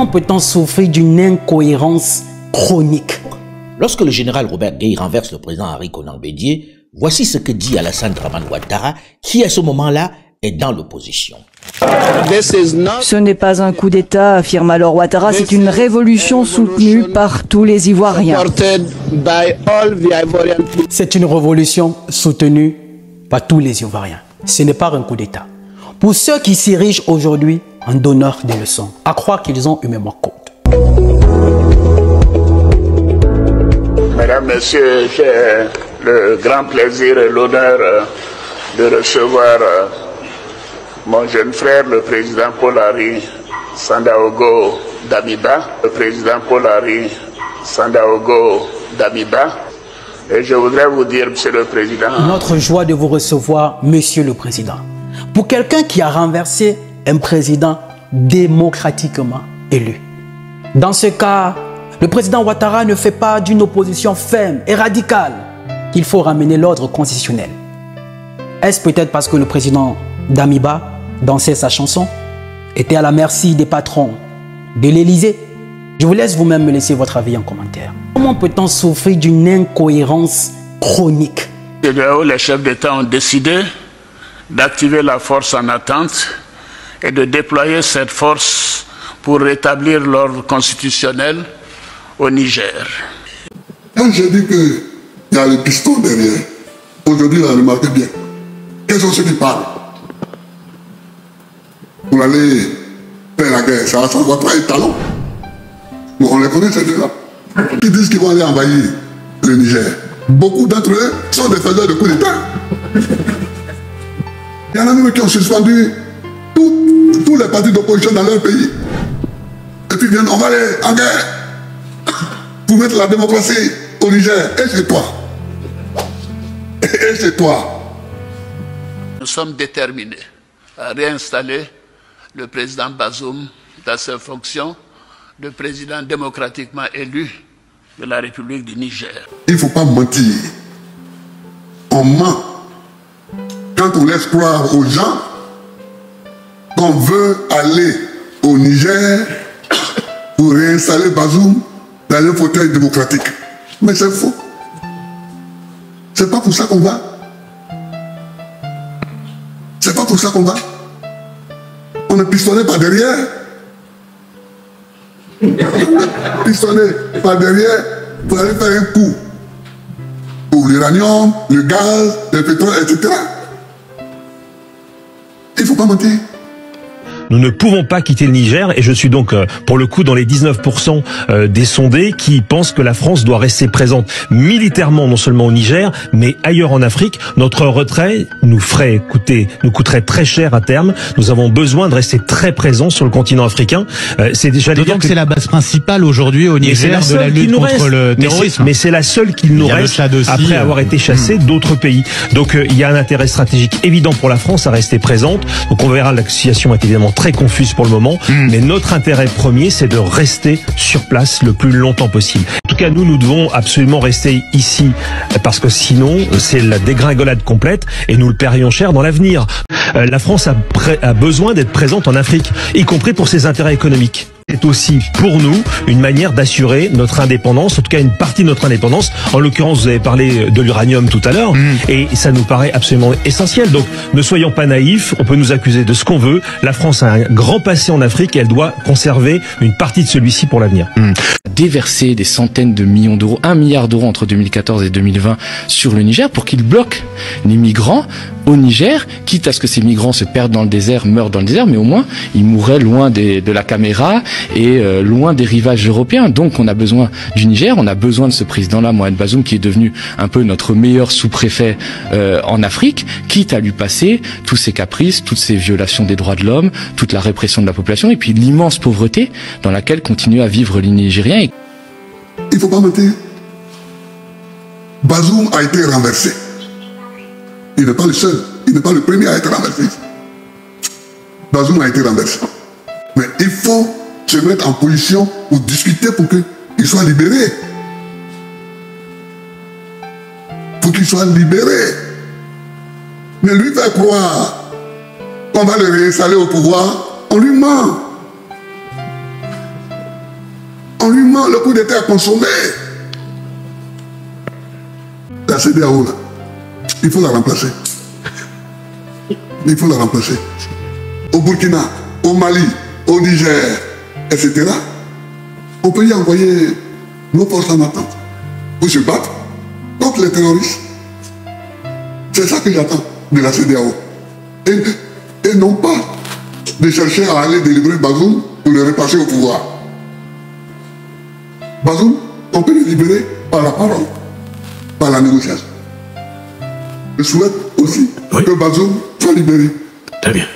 Comment peut-on souffrir d'une incohérence chronique? Lorsque le général Robert Gueye renverse le président Henri Konan Bédié, voici ce que dit Alassane Dramane Ouattara, qui à ce moment-là est dans l'opposition. Ce n'est pas un coup d'État, affirme alors Ouattara, c'est une révolution soutenue par tous les Ivoiriens. C'est une révolution soutenue par tous les Ivoiriens. Ce n'est pas un coup d'État. Pour ceux qui s'érigent aujourd'hui en donneurs de leçons, à croire qu'ils ont une mémoire courte. Mesdames, Messieurs, j'ai le grand plaisir et l'honneur de recevoir mon jeune frère, le président Paul-Henri Sandaogo Damiba, le président Paul-Henri Sandaogo Damiba. Et je voudrais vous dire, Monsieur le Président... Notre joie de vous recevoir, Monsieur le Président. Pour quelqu'un qui a renversé un président démocratiquement élu. Dans ce cas, le président Ouattara ne fait pas d'une opposition ferme et radicale qu'il faut ramener l'ordre constitutionnel. Est-ce peut-être parce que le président Damiba dansait sa chanson, était à la merci des patrons de l'Élysée? Je vous laisse vous-même me laisser votre avis en commentaire. Comment peut-on souffrir d'une incohérence chronique? Les chefs d'État ont décidé d'activer la force en attente et de déployer cette force pour rétablir l'ordre constitutionnel au Niger. Quand je dis qu'il y a le piston derrière, aujourd'hui on a remarqué bien. Quels sont ceux qui parlent? Pour aller faire la guerre, ça va pas être talent. Bon, on les connaît ces deux-là. Ils disent qu'ils vont aller envahir le Niger. Beaucoup d'entre eux sont des faiseurs de coups d'État. Il y en a même qui ont suspendu tous les partis d'opposition dans leur pays. Et puis viennent, on va aller en guerre pour mettre la démocratie au Niger. Et c'est toi. Et c'est toi. Nous sommes déterminés à réinstaller le président Bazoum dans ses fonctions de président démocratiquement élu de la République du Niger. Il ne faut pas mentir. On ment quand on laisse croire aux gens qu'on veut aller au Niger pour réinstaller Bazoum dans un fauteuil démocratique. Mais c'est faux. C'est pas pour ça qu'on va. C'est pas pour ça qu'on va. On est pistonné par derrière. Pistonné par derrière pour aller faire un coup pour l'uranium, le gaz, le pétrole, etc. Il ne faut pas mentir. Nous ne pouvons pas quitter le Niger et je suis donc pour le coup dans les 19% des sondés qui pensent que la France doit rester présente militairement non seulement au Niger mais ailleurs en Afrique. Notre retrait nous coûterait très cher à terme. Nous avons besoin de rester très présents sur le continent africain. C'est déjà d'autant que c'est la base principale aujourd'hui au Niger de la lutte contre le terrorisme. Mais c'est la seule qu'il nous reste après avoir été chassé d'autres pays. Donc il y a un intérêt stratégique évident pour la France à rester présente. Donc on verra, la situation est évidemment très confuse pour le moment, mais notre intérêt premier, c'est de rester sur place le plus longtemps possible. En tout cas, nous devons absolument rester ici, parce que sinon, c'est la dégringolade complète, et nous le paierions cher dans l'avenir. La France a besoin d'être présente en Afrique, y compris pour ses intérêts économiques. C'est aussi pour nous une manière d'assurer notre indépendance, en tout cas une partie de notre indépendance. En l'occurrence, vous avez parlé de l'uranium tout à l'heure, et ça nous paraît absolument essentiel. Donc ne soyons pas naïfs, on peut nous accuser de ce qu'on veut. La France a un grand passé en Afrique et elle doit conserver une partie de celui-ci pour l'avenir. Déverser des centaines de millions d'euros, 1 milliard d'euros entre 2014 et 2020 sur le Niger pour qu'il bloque les migrants au Niger, quitte à ce que ces migrants se perdent dans le désert, meurent dans le désert, mais au moins ils mourraient loin de la caméra et loin des rivages européens. Donc on a besoin du Niger, on a besoin de ce président-là, Mohamed Bazoum, qui est devenu un peu notre meilleur sous-préfet en Afrique, quitte à lui passer tous ses caprices, toutes ces violations des droits de l'homme, toute la répression de la population et puis l'immense pauvreté dans laquelle continue à vivre les Nigériens. Il ne faut pas mentir. Bazoum a été renversé. Il n'est pas le seul, il n'est pas le premier à être renversé. Bazoum a été renversé. Mais il faut se mettre en position pour discuter pour qu'il soit libéré. Pour qu'il soit libéré. Mais lui fait croire qu'on va le réinstaller au pouvoir, on lui ment. On lui ment, le coup d'État est consommé. La CEDEAO, là, il faut la remplacer. Il faut la remplacer. Au Burkina, au Mali, au Niger, etc. On peut y envoyer nos forces en attente pour se battre contre les terroristes. C'est ça que j'attends de la CEDEAO. Et non pas de chercher à aller délivrer Bazoum pour le repasser au pouvoir. Bazoum, on peut le libérer par la parole, par la négociation. Je souhaite aussi que Bazoum soit libéré. Très bien.